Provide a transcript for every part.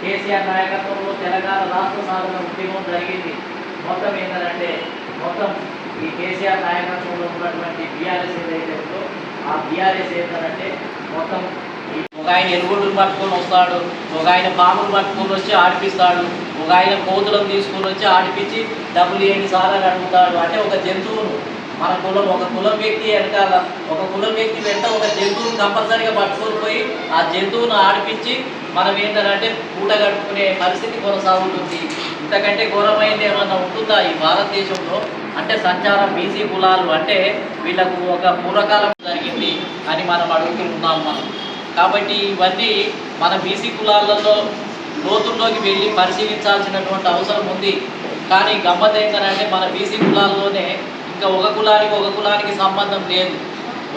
కేసీఆర్ నాయకత్వంలో తెలంగాణ రాష్ట్ర సాధన ఉద్యమం జరిగింది. మొత్తం ఏంటంటే మొత్తం ఈ కేసీఆర్ నాయకత్వంలో ఉన్నటువంటి బీఆర్ఎస్ ఏదైతే ఉందో ఆ బీఆర్ఎస్ ఏంటంటే మొత్తం ఒక ఆయన ఎలుగుడులు పట్టుకొని వస్తాడు, ఒక ఆయన పాములు పట్టుకొని వచ్చి ఆడిపిస్తాడు, ఒక ఆయన కోతులను తీసుకొని వచ్చి ఆడిపించి డబ్బులు ఎన్నిసార్లు అడుగుతాడు. అంటే ఒక జంతువును మన కులం ఒక కులం వ్యక్తి వెనకాల ఒక కులం వ్యక్తి వెంట ఒక జంతువును కంపల్సరీగా పట్టుకొని పోయి ఆ జంతువును ఆడిపించి మనం ఏంటంటే పూట గడుపుకునే పరిస్థితి కొనసాగుతుంది. ఇంతకంటే ఘోరమైంది ఏమన్నా ఉంటుందా ఈ భారతదేశంలో? అంటే సంచారం బీసీ కులాలు అంటే వీళ్ళకు ఒక పూర్వకాలం జరిగింది అని మనం అడుగుతున్నాం మనం. కాబట్టి ఇవన్నీ మన బీసీ కులాలలో లోతుల్లోకి వెళ్ళి పరిశీలించాల్సినటువంటి అవసరం ఉంది. కానీ గమ్మత్ ఏంటంటే మన బీసీ కులాల్లోనే ఇంకా ఒక కులానికి సంబంధం లేదు.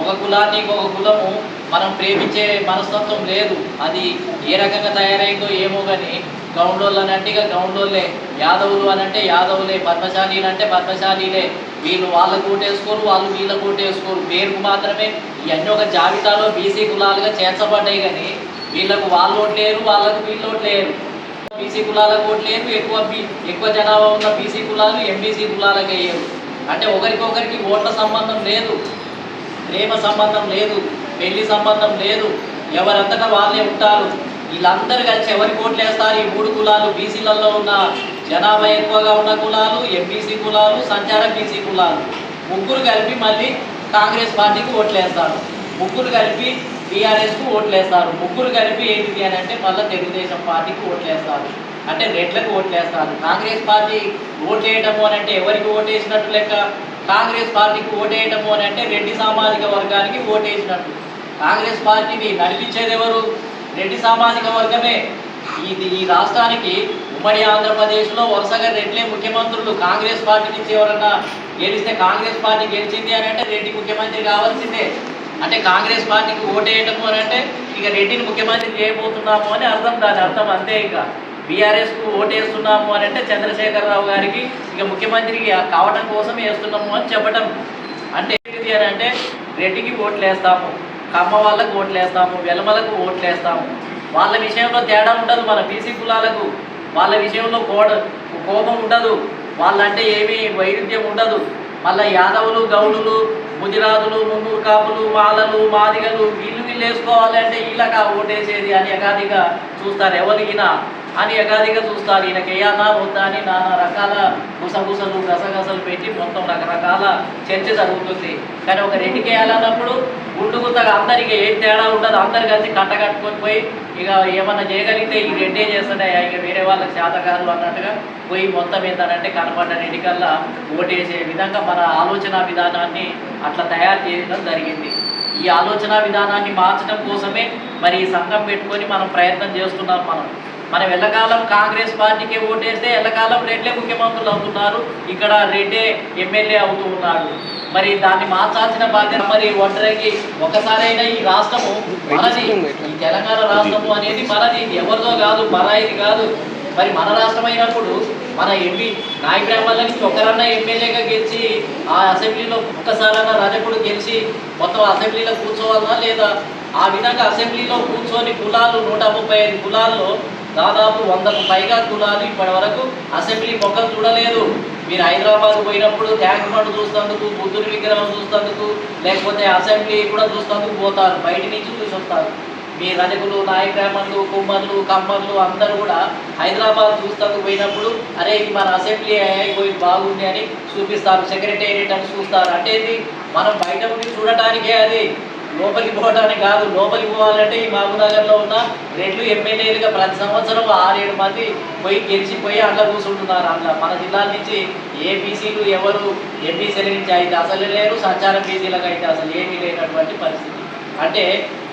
ఒక కులానికి ఒక కులము మనం ప్రేమించే మనస్తత్వం లేదు. అది ఏ రకంగా తయారైందో ఏమో కానీ గౌండోళ్ళు అని అంటే ఇక గౌండోళ్ళే, యాదవులు అని అంటే యాదవులే, పద్మశాలీలు అంటే పద్మశాలీలే. వీళ్ళు వాళ్ళకు ఓటేసుకోరు, వాళ్ళు వీళ్ళకు ఓటేసుకోరు. పేరుకు మాత్రమే ఇవన్నీ ఒక జాబితాలో బీసీ కులాలుగా చేర్చబడ్డాయి. కానీ వీళ్ళకు వాళ్ళు ఓట్లేరు, వాళ్ళకు వీళ్ళు ఓట్లేరు. బీసీ కులాలకు ఓట్లేరు. ఎక్కువ జనాభా ఉన్న బీసీ కులాలు ఎంబీసీ కులాలకు అయ్యారు. అంటే ఒకరికొకరికి ఓట్ల సంబంధం లేదు, ప్రేమ సంబంధం లేదు, పెళ్లి సంబంధం లేదు. ఎవరంతటా వాళ్ళే ఉంటారు. వీళ్ళందరూ కలిసి ఎవరికి ఓట్లు వేస్తారు? ఈ మూడు కులాలు బీసీలలో ఉన్న జనాభా ఎక్కువగా ఉన్న కులాలు, ఎంబీసీ కులాలు, సంచార బీసీ కులాలు ముగ్గురు కలిపి మళ్ళీ కాంగ్రెస్ పార్టీకి ఓట్లు వేస్తారు, ముగ్గురు కలిపి టీఆర్ఎస్కు ఓట్లు వేస్తారు, ముగ్గురు కలిపి ఏంటిది అని అంటే మళ్ళీ తెలుగుదేశం పార్టీకి ఓట్లు వేస్తారు. అంటే రెడ్లకు ఓట్లు వేస్తారు. కాంగ్రెస్ పార్టీ ఓట్లు వేయటము అని అంటే ఎవరికి ఓటేసినట్టు లెక్క? కాంగ్రెస్ పార్టీకి ఓటేయటము అని అంటే రెడ్డి సామాజిక వర్గానికి ఓటేసినట్టు. కాంగ్రెస్ పార్టీని నడిపించేది ఎవరు? రెడ్డి సామాజిక వర్గమే. ఈ రాష్ట్రానికి ఉమ్మడి ఆంధ్రప్రదేశ్లో వరుసగా రెడ్లే ముఖ్యమంత్రులు. కాంగ్రెస్ పార్టీ నుంచి ఎవరన్నా గెలిస్తే కాంగ్రెస్ పార్టీ గెలిచింది అని అంటే రెడ్డి ముఖ్యమంత్రి కావాల్సిందే. అంటే కాంగ్రెస్ పార్టీకి ఓటేయటము అని అంటే ఇక రెడ్డిని ముఖ్యమంత్రి చేయబోతున్నాము అని అర్థం. దాని అర్థం అంతే. ఇక బీఆర్ఎస్కు ఓటేస్తున్నాము అని అంటే చంద్రశేఖరరావు గారికి ఇక ముఖ్యమంత్రి కావడం కోసం వేస్తున్నాము అని చెప్పటం. అంటే ఏంటి అని అంటే రెడ్డికి ఓట్లు వేస్తాము, కమ్మ వాళ్ళకు ఓట్లు వేస్తాము, వెలమలకు ఓట్లు వేస్తాము. వాళ్ళ విషయంలో తేడా ఉండదు. మన బీసీ కులాలకు వాళ్ళ విషయంలో కోపం ఉండదు. వాళ్ళంటే ఏమీ వైరుధ్యం ఉండదు. మళ్ళీ యాదవులు, గౌడులు, గుజరాతులు, మున్నూరు కాపులు, మాలలు, మాదిగలు వీళ్ళు వేసుకోవాలి అంటే వీళ్ళకా ఓటేసేది అని ఎగాదిగా చూస్తారు. ఎవరికినా అని ఎగాదిగా చూస్తారు. ఈయనకి వేయాలా వద్దా అని నానా రకాల గుసగుసలు గసగసలు పెట్టి మొత్తం రకరకాల చర్చ జరుగుతుంది. కానీ ఒక రెడ్డికి వేయాలన్నప్పుడు గుండుగుత్తగా అందరికి ఏం తేడా ఉండదు. అందరు కలిసి కట్టకట్టుకొని పోయి ఇక ఏమన్నా చేయగలిగితే ఈ రెడ్డే చేస్తుంటే ఇక వేరే వాళ్ళకి శాతకారులు అన్నట్టుగా పోయి మొత్తం ఏంటంటే కనపడ్డ రెడ్డికల్లా ఓటేసే విధంగా మన ఆలోచన విధానాన్ని అట్లా తయారు చేయడం జరిగింది. ఈ ఆలోచన విధానాన్ని మార్చడం కోసమే మరి ఈ సంఘం పెట్టుకొని మనం ప్రయత్నం చేస్తున్నాం. మనం ఎల్లకాలం కాంగ్రెస్ పార్టీకి ఓటేస్తే ఎల్లకాలం రెడ్లే ముఖ్యమంత్రులు అవుతున్నారు, ఇక్కడ రెడ్డే ఎమ్మెల్యే అవుతూ ఉన్నాడు. మరి దాన్ని మార్చాల్సిన బాధ్యత మరి ఒంటరికి ఒకసారైనా ఈ రాష్ట్రము మనది, ఈ తెలంగాణ రాష్ట్రము అనేది మనది, ఎవరిదో కాదు, పరాయిది కాదు. మరి మన రాష్ట్రం అయినప్పుడు మన ఎంపీ నాయకుల నుంచి ఒకరన్నా ఎమ్మెల్యేగా గెలిచి ఆ అసెంబ్లీలో ఒక్కసారన్నా రజకుడు గెలిచి మొత్తం అసెంబ్లీలో కూర్చోవాలన్నా లేదా? ఆ విధంగా అసెంబ్లీలో కూర్చొని కులాలు 135 కులాల్లో దాదాపు 100కు పైగా కులాలు ఇప్పటి వరకు అసెంబ్లీ మొక్కలు చూడలేదు. మీరు హైదరాబాద్ పోయినప్పుడు ట్యాంక్ బండ్ చూస్తేందుకు, బుద్ధుని విగ్రహం చూస్తేందుకు, లేకపోతే అసెంబ్లీ కూడా చూస్తేందుకు పోతారు, బయట నుంచి చూసి వస్తారు. మీ రజకులు, నాయకులు, కుమ్మర్లు, కమ్మర్లు అందరూ కూడా హైదరాబాద్ చూస్తేందుకు పోయినప్పుడు అరే ఇది మన అసెంబ్లీ అయిపోయి బాగుంది అని చూపిస్తారు, సెక్రటేరియట్ అని చూస్తారు. అంటే ఇది మనం బయట ఉండి చూడటానికే, అది లోపలికి పోవడానికి కాదు. లోపలికి పోవాలంటే ఈ మహబూబ్నగర్లో ఉన్న రెడ్లు ఎమ్మెల్యేలుగా ప్రతి సంవత్సరం 6-7 మంది పోయి గెలిచిపోయి అట్లా కూర్చుంటున్నారు. అట్లా మన జిల్లాల నుంచి ఏ బీసీలు ఎవరు ఎంబీసీల నుంచి అయితే అసలు లేరు, సంచార బీసీలకు అయితే అసలు ఏమీ లేనటువంటి పరిస్థితి. అంటే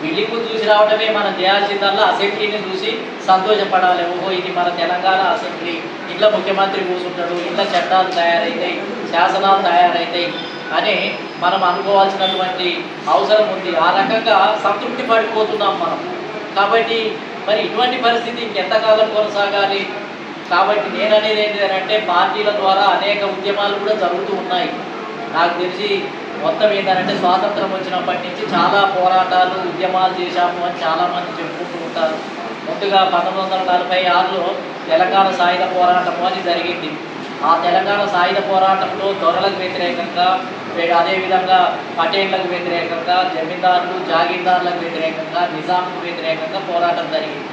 బిల్డింగ్ చూసి రావడమే మనం చేయాల్సిందల్లా అసెంబ్లీని చూసి సంతోషపడాలి. ఓహో ఇది మన తెలంగాణ అసెంబ్లీ, ఇంట్లో ముఖ్యమంత్రి కూర్చుంటాడు, ఇంట్లో చట్టాలు తయారవుతాయి, శాసనాలు తయారవుతాయి అని మనం అనుకోవాల్సినటువంటి అవసరం ఉంది. ఆ రకంగా సంతృప్తి పడిపోతున్నాం మనం. కాబట్టి మరి ఇటువంటి పరిస్థితి ఇంకెంతకాలం కొనసాగాలి? కాబట్టి నేననేది ఏంటంటే పార్టీల ద్వారా అనేక ఉద్యమాలు కూడా జరుగుతూ ఉన్నాయి. నాకు తెలిసి మొత్తం ఏంటంటే స్వాతంత్రం వచ్చినప్పటి నుంచి చాలా పోరాటాలు, ఉద్యమాలు చేశాము అని చాలామంది చెప్పుకుంటూ ఉంటారు. ముందుగా 1946లో తెలంగాణ సాయుధ పోరాటం అని జరిగింది. ఆ తెలంగాణ సాయుధ పోరాటంలో దొరలకు వ్యతిరేకంగా, అదేవిధంగా పటేళ్లకు వ్యతిరేకంగా, జమీందారులు జాగీర్దారులకు వ్యతిరేకంగా, నిజాంకు వ్యతిరేకంగా పోరాటం జరిగింది.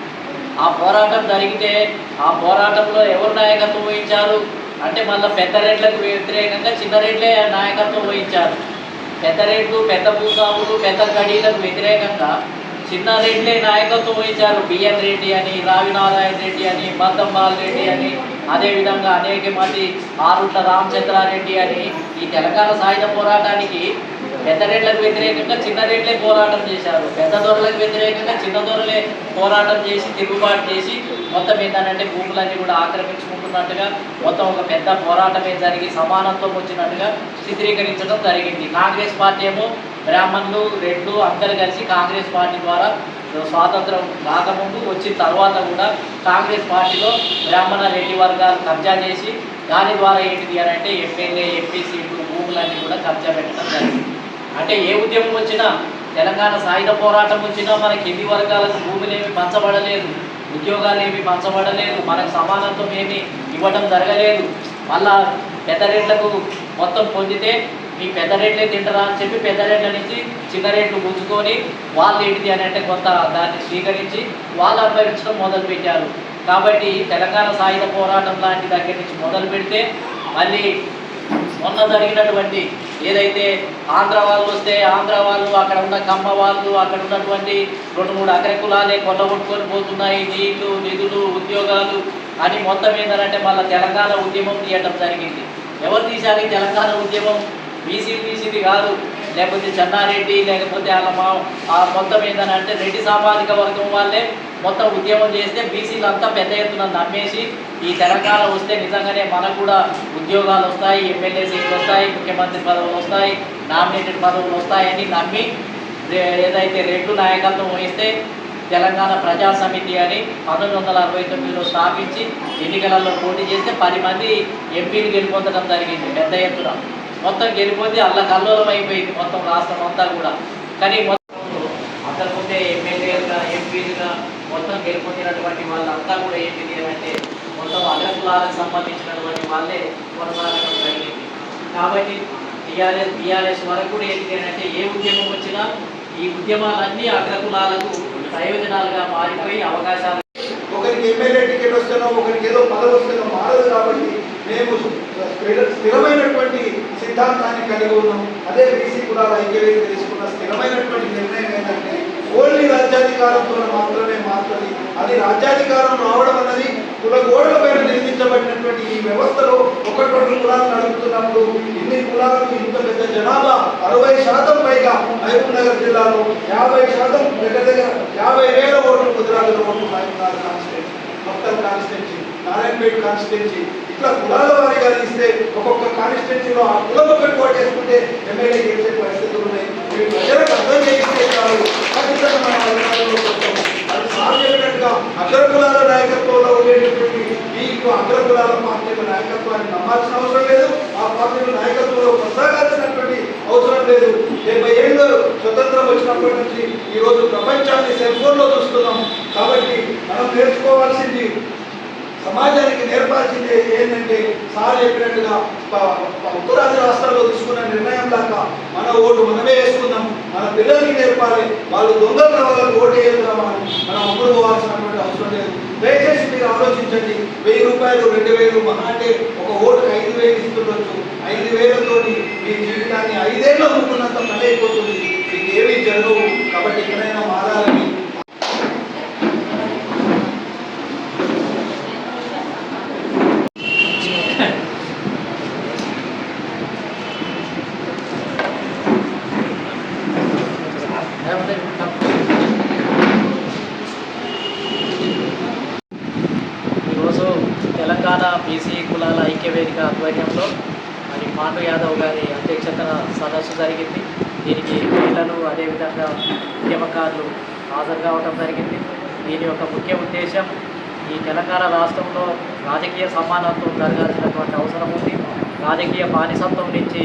ఆ పోరాటం జరిగితే ఆ పోరాటంలో ఎవరు నాయకత్వం వహించారు అంటే మళ్ళీ పెద్ద రేట్లకు వ్యతిరేకంగా చిన్న రేట్లే నాయకత్వం వహించారు. పెద్ద రేట్లు, పెద్ద భూస్వాములు, పెద్ద గడీలకు వ్యతిరేకంగా చిన్న రెడ్లే నాయకత్వం వహించారు. బిఎన్ రెడ్డి అని, రావినారాయణ రెడ్డి అని, మద్దంబాల్ రెడ్డి అని, అదేవిధంగా అనేక మంది ఆరుట్ల రామచంద్రారెడ్డి అని ఈ తెలంగాణ సాయుధ పోరాటానికి పెద్ద రేట్లకు వ్యతిరేకంగా చిన్న రేట్లే పోరాటం చేశారు. పెద్ద దొరలకు వ్యతిరేకంగా చిన్న దొరలే పోరాటం చేసి తిరుగుబాటు చేసి మొత్తం ఏంటంటే భూములన్నీ కూడా ఆక్రమించుకుంటున్నట్టుగా మొత్తం ఒక పెద్ద పోరాటమే జరిగి సమానత్వం వచ్చినట్టుగా చిత్రీకరించడం జరిగింది. కాంగ్రెస్ పార్టీ ఏమో బ్రాహ్మణులు, రెడ్లు అందరు కలిసి కాంగ్రెస్ పార్టీ ద్వారా స్వాతంత్రం రాకముందు వచ్చిన తర్వాత కూడా కాంగ్రెస్ పార్టీలో బ్రాహ్మణ రెడ్డి వర్గాలు కబ్జా చేసి దాని ద్వారా ఏంటిది అని అంటే ఎమ్మెల్యే, ఎంపీ సీట్లు, భూములన్నీ కూడా కబ్జా పెట్టడం జరిగింది. అంటే ఏ ఉద్యమం వచ్చినా, తెలంగాణ సాయుధ పోరాటం వచ్చినా మన కింది వర్గాలకు భూములు ఏమి పంచబడలేదు, ఉద్యోగాలు ఏమి పంచబడలేదు, మనకు సమానత్వం ఏమి ఇవ్వడం జరగలేదు. మళ్ళా పెద్ద రేట్లకు మొత్తం పొందితే మీ పెద్ద రేట్లే తింటారా అని చెప్పి పెద్ద రేట్ల నుంచి చిన్న రేట్లు గుంజుకొని వాళ్ళు ఏంటిది అని అంటే కొంత దాన్ని స్వీకరించి వాళ్ళు అనుభవించడం మొదలుపెట్టారు. కాబట్టి తెలంగాణ సాయుధ పోరాటం లాంటి దగ్గర నుంచి మొదలు పెడితే మళ్ళీ మొన్న జరిగినటువంటి ఏదైతే ఆంధ్ర వాళ్ళు వస్తే ఆంధ్ర వాళ్ళు, అక్కడ ఉన్న కమ్మ వాళ్ళు, అక్కడ ఉన్నటువంటి 2-3 అగ్ర కులాలే కొట్టగొట్టుకొని పోతున్నాయి, నీళ్లు, నిధులు, ఉద్యోగాలు అని మొత్తం ఏంటంటే మళ్ళీ తెలంగాణ ఉద్యమం తీయటం జరిగింది. ఎవరు తీశారు ఈ తెలంగాణ ఉద్యమం? బీసీలు తీసింది కాదు, లేకపోతే చెన్నారెడ్డి, లేకపోతే వాళ్ళ మొత్తం ఏంటంటే రెడ్డి సామాజిక వర్గం వాళ్ళే మొత్తం ఉద్యమం చేస్తే బీసీలు అంతా పెద్ద ఎత్తున నమ్మేసి ఈ తెలంగాణ వస్తే నిజంగానే మనకు కూడా ఉద్యోగాలు వస్తాయి, ఎమ్మెల్యే సీట్లు వస్తాయి, ముఖ్యమంత్రి పదవులు వస్తాయి, నామినేటెడ్ పదవులు వస్తాయని నమ్మి ఏదైతే రెడ్లు నాయకత్వం వహిస్తే తెలంగాణ ప్రజా సమితి అని 1969లో స్థాపించి ఎన్నికలలో పోటీ చేస్తే 10 మంది ఎంపీలు గెలుపొందడం జరిగింది పెద్ద ఎత్తున. మొత్తం గెలిపోతే అల్లకల్లోలం అయిపోయింది మొత్తం రాష్ట్రం అంతా కూడా. కానీ అంతకుముందే ఎమ్మెల్యేలుగా, ఎంపీలుగా మొత్తం గెలుపొందినటువంటి వాళ్ళంతా కూడా ఏంటిది అంటే మొత్తం అగ్రకులాలకు సంబంధించినటువంటి వాళ్ళే కొనసాగడం జరిగింది. కాబట్టి టీఆర్ఎస్ వరకు కూడా ఏంటి అంటే ఏ ఉద్యమం వచ్చినా ఈ ఉద్యమాలన్నీ అగ్రకులాలకు ప్రయోజనాలుగా మారిపోయి అవకాశాలు, ఒకరికి ఎమ్మెల్యే టికెట్ వస్తేనో ఒకరికి ఏదో పదవి వస్తేనో మారదు. కాబట్టి మేము స్థిరమైనటువంటి సిద్ధాంతాన్ని కలిగి ఉన్నాం. అదే బీసీ కులాల ఐక్యవేదిక తీసుకున్న స్థిరమైనటువంటి నిర్ణయం ఏంటంటే ఓన్లీ రాజ్యాధికారంతో మాత్రమే మారుతుంది. అది రాజ్యాధికారం రావడం అన్నది కులగోడల పైన నిర్మించబడినటువంటి ఈ వ్యవస్థలో 1-2 కులాలు నడుపుతున్నప్పుడు ఇన్ని కులాలకు ఇంత పెద్ద జనాభా 60% పైగా మహబూబ్నగర్ జిల్లాలో 50% దగ్గర 50,000 ఓట్లు గుజరాత్లో ఓట్లు మహబూబ్నగర్ కాన్స్టిట్యూన్సీ, మొత్తం కాన్స్టిట్యూన్సీ, నారాయణపేట కాన్స్టిట్యూన్సీ ఇట్లా కులాల వారీగా ఇస్తే ఒక్కొక్క కాన్స్టిట్యూన్సీలో ఆ కులం ఒకటి ఓటేసుకుంటే ఎమ్మెల్యే గెలిచే పరిస్థితులు ఉన్నాయి. ఇవి ప్రజలకు అర్థం చేయిస్తే చాలు. ఖచ్చితంగా మన అధికారంలో వస్తాము. అది సాధ్యమైనట్టుగా అగ్రకులాల నాయకత్వంలో ఉండేటటువంటి ఈ అగ్రకులాల పార్టీల నాయకత్వాన్ని నమ్మాల్సిన అవసరం లేదు. ఆ పార్టీల నాయకత్వంలో కొనసాగాల్సినటువంటి అవసరం లేదు. 70 ఏళ్ళు స్వతంత్రం వచ్చినప్పటి నుంచి ఈ రోజు ప్రపంచాన్ని సెల్ ఫోన్లో చూస్తున్నాం. కాబట్టి మనం నేర్చుకోవాల్సింది, సమాజానికి నేర్పాల్సింది ఏంటంటే సార్ చెప్పినట్టుగా ఉత్తరాది రాష్ట్రాల్లో తీసుకున్న నిర్ణయం దాకా మన ఓటు మనమే వేసుకుందాం, మన పిల్లలకి నేర్పాలి. వాళ్ళు దొంగల వాళ్ళకి ఓటు వేయకుండా మనం అమ్ముడు పోవాల్సినటువంటి అవసరం లేదు. దయచేసి మీరు ఆలోచించండి. 1000 రూపాయలు, 2000 మహా అంటే ఒక ఓటుకు 5,000 ఇస్తుండొచ్చు. 5,000తో మీ జీవితాన్ని 5 ఏళ్ళు అమ్ముకున్నంత పని అయిపోతుంది. మీకు ఏమీ జరగవు. కాబట్టి ఎక్కడైనా మారాలని ఈరోజు తెలంగాణ బీసీ కులాల ఐక్యవేదిక ఆధ్వర్యంలో మరి మాండు యాదవ్ గారి అధ్యక్షతన సదస్సు జరిగింది. దీనికి మహిళలు, అదేవిధంగా ఉద్యమకారులు హాజరు కావడం జరిగింది. దీని యొక్క ముఖ్య ఉద్దేశం ఈ తెలంగాణ రాష్ట్రంలో రాజకీయ సమానత్వం జరగాల్సినటువంటి అవసరం ఉంది. రాజకీయ బానిసత్వం నుంచి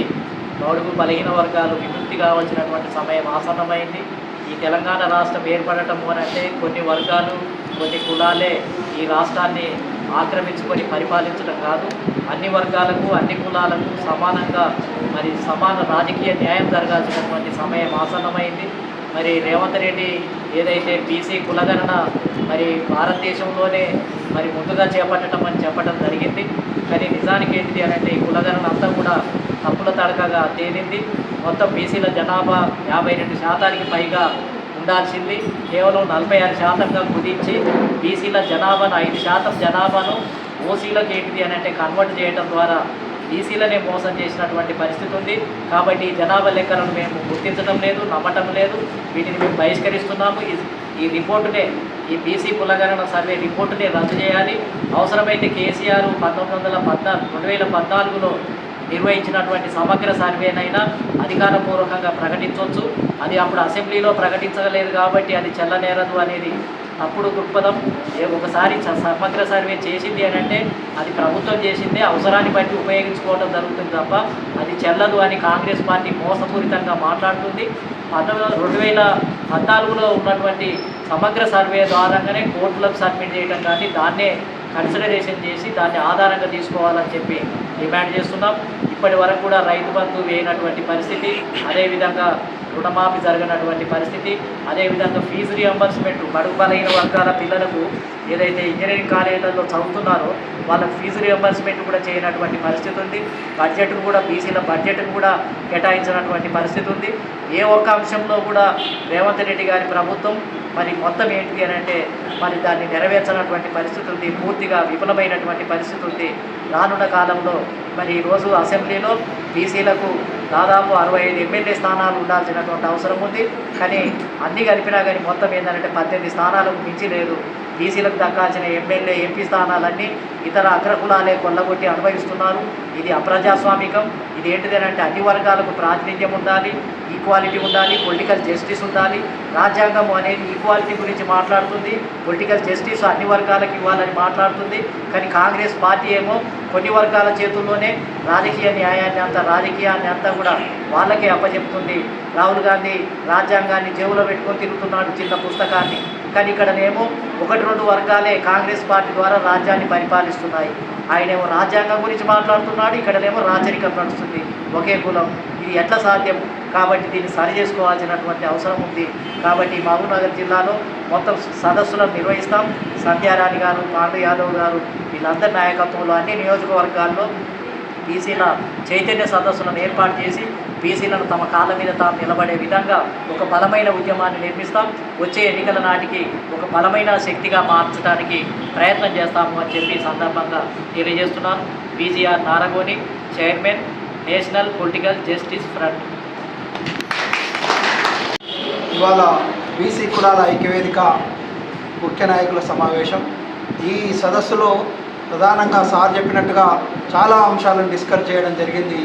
బడుగు బలహీన వర్గాలు విముక్తి కావాల్సినటువంటి సమయం ఆసన్నమైంది. ఈ తెలంగాణ రాష్ట్రం ఏర్పడటం అంటే కొన్ని వర్గాలు కొన్ని కులాలే ఈ రాష్ట్రాన్ని ఆక్రమించుకొని పరిపాలించడం కాదు, అన్ని వర్గాలకు అన్ని కులాలకు సమానంగా మరి సమాన రాజకీయ న్యాయం జరగాల్సినటువంటి సమయం ఆసన్నమైంది. మరి రేవంత్ రెడ్డి ఏదైతే బీసీ కులగణన మరి భారతదేశంలోనే మరి ముందుగా చేపట్టడం అని చెప్పడం జరిగింది. కానీ నిజానికి ఏంటిది అని అంటే ఈ కులగణన అంతా కూడా తప్పుల తడకగా తేలింది. మొత్తం బీసీల జనాభా 52% పైగా ఉండాల్సింది కేవలం 46%గా కుదించి బీసీల జనాభాను 5% జనాభాను ఓసీలకు ఏంటిది అని అంటే కన్వర్ట్ చేయడం ద్వారా బీసీలనే మోసం చేసినటువంటి పరిస్థితి ఉంది. కాబట్టి ఈ జనాభా లెక్కలను మేము గుర్తించడం లేదు, నమ్మటం లేదు, వీటిని మేము బహిష్కరిస్తున్నాము. ఈ రిపోర్టునే, ఈ బీసీ కులగణన సర్వే రిపోర్టునే రద్దు చేయాలి. అవసరమైతే కేసీఆర్ 2014లో నిర్వహించినటువంటి సమగ్ర సర్వేనైనా అధికారపూర్వకంగా ప్రకటించవచ్చు. అది అప్పుడు అసెంబ్లీలో ప్రకటించలేదు కాబట్టి అది చెల్లనేరదు అనేది తప్పుడు దృక్పథం. ఒకసారి సమగ్ర సర్వే చేసింది అని అంటే అది ప్రభుత్వం చేసిందే, అవసరాన్ని బట్టి ఉపయోగించుకోవడం జరుగుతుంది తప్ప అది చెల్లదు అని కాంగ్రెస్ పార్టీ మోసపూరితంగా మాట్లాడుతుంది. 2014లో ఉన్నటువంటి సమగ్ర సర్వే ద్వారాగానే కోర్టులకు సబ్మిట్ చేయడం కానీ దాన్నే కన్సిడరేషన్ చేసి దాన్ని ఆధారంగా తీసుకోవాలని చెప్పి డిమాండ్ చేస్తున్నాం. ఇప్పటి వరకు కూడా రైతు బంధు వేయనటువంటి పరిస్థితి, అదేవిధంగా రుణమాఫీ జరగనటువంటి పరిస్థితి, అదేవిధంగా ఫీజు రియంబర్స్మెంట్ బడుగు బలహీన వర్గాల పిల్లలకు ఏదైతే ఇంజనీరింగ్ కాలేజీలలో చదువుతున్నారో వాళ్ళకి ఫీజు రియంబర్స్మెంట్ కూడా చేయనటువంటి పరిస్థితి ఉంది. బడ్జెట్ను కూడా బీసీల బడ్జెట్ను కూడా కేటాయించినటువంటి పరిస్థితి ఉంది. ఏ ఒక్క అంశంలో కూడా రేవంత్ రెడ్డి గారి ప్రభుత్వం మరి మొత్తం ఏంటిది అని అంటే మరి దాన్ని నెరవేర్చినటువంటి పరిస్థితి ఉంది. పూర్తిగా విఫలమైనటువంటి పరిస్థితి ఉంది. రానున్న కాలంలో మరి ఈరోజు అసెంబ్లీలో బీసీలకు దాదాపు 65 ఎమ్మెల్యే స్థానాలు ఉండాల్సినటువంటి అవసరం ఉంది. కానీ అన్నీ కలిపినా కానీ మొత్తం ఏంటంటే 18 స్థానాలకు మించి లేదు. బీసీలకు దక్కాల్సిన ఎమ్మెల్యే ఎంపీ స్థానాలన్నీ ఇతర అగ్రకులాలే కొల్లగొట్టి అనుభవిస్తున్నారు. ఇది అప్రజాస్వామికం. ఇది ఏంటిదేనంటే అన్ని వర్గాలకు ప్రాతినిధ్యం ఉండాలి, ఈక్వాలిటీ ఉండాలి, పొలిటికల్ జస్టిస్ ఉండాలి. రాజ్యాంగం అనేది ఈక్వాలిటీ గురించి మాట్లాడుతుంది, పొలిటికల్ జస్టిస్ అన్ని వర్గాలకు ఇవ్వాలని మాట్లాడుతుంది. కానీ కాంగ్రెస్ పార్టీ ఏమో కొన్ని వర్గాల చేతుల్లోనే రాజకీయ రాజకీయాన్ని అంతా కూడా వాళ్ళకే అప్పచెప్తుంది. రాహుల్ గాంధీ రాజ్యాంగాన్ని జేబులో పెట్టుకొని తిరుగుతున్నాడు, చిన్న పుస్తకాన్ని. కానీ ఇక్కడనేమో 1-2 వర్గాలే కాంగ్రెస్ పార్టీ ద్వారా రాజ్యాన్ని పరిపాలిస్తున్నాయి. ఆయనేమో రాజ్యాంగం గురించి మాట్లాడుతున్నాడు, ఇక్కడనేమో రాజరికం నడుస్తుంది, ఒకే కులం. ఇది ఎట్లా సాధ్యం? కాబట్టి దీన్ని సరి చేసుకోవాల్సినటువంటి అవసరం ఉంది. కాబట్టి మహబూబ్నగర్ జిల్లాలో మొత్తం సదస్సులను నిర్వహిస్తాం. సంధ్యారాణి గారు, పాండు యాదవ్ గారు వీళ్ళందరి నాయకత్వంలో అన్ని నియోజకవర్గాల్లో బీసీల చైతన్య సదస్సులను ఏర్పాటు చేసి బీసీలను తమ కాళ్ళ మీద తాము నిలబడే విధంగా ఒక బలమైన ఉద్యమాన్ని నిర్మిస్తాం. వచ్చే ఎన్నికల నాటికి ఒక బలమైన శక్తిగా మార్చడానికి ప్రయత్నం చేస్తాము అని చెప్పి సందర్భంగా తెలియజేస్తున్నాను. BGR Naragoni, chairman, national political justice front. ఇవాళ బీసీ కులాల ఐక్యవేదిక ముఖ్య నాయకుల సమావేశం. ఈ సదస్సులో ప్రధానంగా సార్ చెప్పినట్టుగా చాలా అంశాలను డిస్కస్ చేయడం జరిగింది.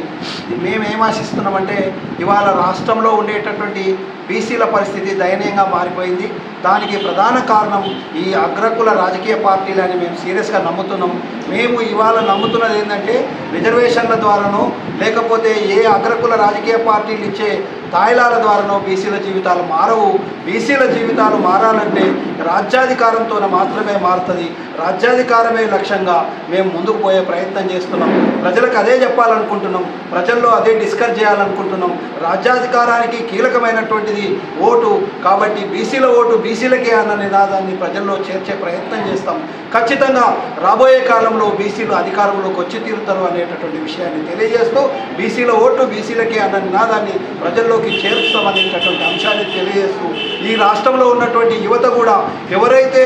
మేమేం ఆశిస్తున్నామంటే ఇవాళ రాష్ట్రంలో ఉండేటటువంటి బీసీల పరిస్థితి దయనీయంగా మారిపోయింది. దానికి ప్రధాన కారణం ఈ అగ్రకుల రాజకీయ పార్టీలని మేము సీరియస్గా నమ్ముతున్నాం. మేము ఇవాళ నమ్ముతున్నది ఏంటంటే రిజర్వేషన్ల ద్వారానో లేకపోతే ఏ అగ్రకుల రాజకీయ పార్టీలు ఇచ్చే తాయిలాల ద్వారానో బీసీల జీవితాలు మారవు. బీసీల జీవితాలు మారాలంటే రాజ్యాధికారంతో మాత్రమే మారుతుంది. రాజ్యాధికారమే లక్ష్యంగా మేము ముందుకు పోయే ప్రయత్నం చేస్తున్నాం. ప్రజలకు అదే చెప్పాలనుకుంటున్నాం, ప్రజల్లో అదే డిస్కస్ చేయాలనుకుంటున్నాం. రాజ్యాధికారానికి కీలకమైనటువంటిది ఓటు. కాబట్టి బీసీల ఓటు బీసీలకే అన్న నినాదాన్ని ప్రజల్లో చేర్చే ప్రయత్నం చేస్తాం. ఖచ్చితంగా రాబోయే కాలంలో బీసీలు అధికారంలోకి వచ్చి తీరుతారు అనేటటువంటి విషయాన్ని తెలియజేస్తూ బీసీల ఓటు బీసీలకే అన్న నినాదాన్ని ప్రజల్లోకి చేర్చుతామనేటటువంటి అంశాన్ని తెలియజేస్తూ ఈ రాష్ట్రంలో ఉన్నటువంటి యువత కూడా ఎవరైతే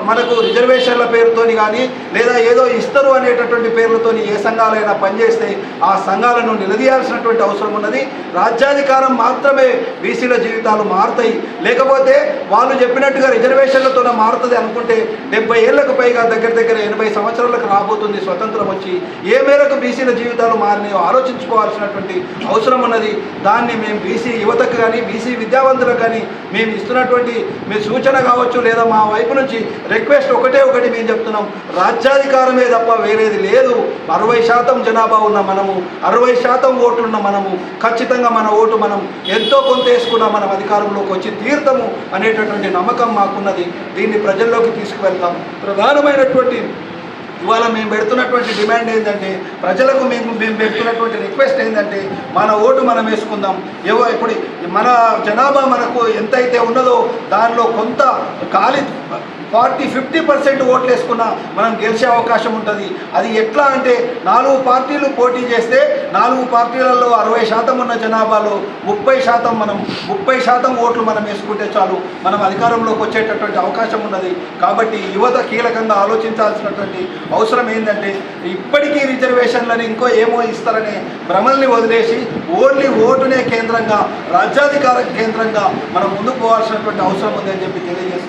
మనకు రిజర్వేషన్ల పేరుతోని కానీ లేదా ఏదో ఇస్తారు అనేటటువంటి పేర్లతోని ఏ సంఘాలైనా పనిచేస్తే ఆ సంఘాలను నిలదీయాల్సినటువంటి అవసరం ఉన్నది. రాజ్యాధికారం మాత్రమే బీసీల జీవితాలు మారుతాయి. లేకపోతే వాళ్ళు చెప్పినట్టుగా రిజర్వేషన్లతోనే మారుతుంది అనుకుంటే 70 ఏళ్లకు పైగా దగ్గర 80 సంవత్సరాలకు రాబోతుంది స్వతంత్రం వచ్చి. ఏ మేరకు బీసీల జీవితాలు మారినాయో ఆలోచించుకోవాల్సినటువంటి అవసరం ఉన్నది. దాన్ని మేము మేము బీసీ యువతకు కానీ బీసీ విద్యావంతులకు కానీ మేము ఇస్తున్నటువంటి మీ సూచన కావచ్చు లేదా మా వైపు నుంచి రిక్వెస్ట్ ఒకటి మేము చెప్తున్నాం, రాజ్యాధికారమే తప్ప వేరేది లేదు. 60% జనాభా ఉన్న మనము, 60% ఓట్లున్న మనము ఖచ్చితంగా మన ఓటు మనం ఎంతో కొంత వేసుకున్నా మనం అధికారంలోకి వచ్చి తీర్థము అనేటటువంటి నమ్మకం మాకున్నది. దీన్ని ప్రజల్లోకి తీసుకువెళ్తాం. ప్రధానమైనటువంటి ఇవాళ మేము పెడుతున్నటువంటి డిమాండ్ ఏంటంటే, ప్రజలకు మేము పెడుతున్నటువంటి రిక్వెస్ట్ ఏంటంటే, మన ఓటు మనం వేసుకుందాం. ఇప్పుడు మన జనాభా మనకు ఎంతైతే ఉన్నదో దానిలో కొంత ఖాళీ 40-50% ఓట్లు వేసుకున్నా మనం గెలిచే అవకాశం ఉంటుంది. అది ఎట్లా అంటే 4 పార్టీలు పోటీ చేస్తే 4 పార్టీలలో 60% ఉన్న జనాభాలో 30% ఓట్లు మనం వేసుకుంటే చాలు, మనం అధికారంలోకి వచ్చేటటువంటి అవకాశం ఉన్నది. కాబట్టి యువత కీలకంగా ఆలోచించాల్సినటువంటి అవసరం ఏంటంటే, ఇప్పటికీ రిజర్వేషన్లని ఇంకో ఏమో ఇస్తారనే భ్రమల్ని వదిలేసి ఓన్లీ ఓటునే కేంద్రంగా, రాజ్యాధికార కేంద్రంగా మనం ముందుకు పోవాల్సినటువంటి అవసరం ఉందని చెప్పి తెలియజేస్తున్నాం.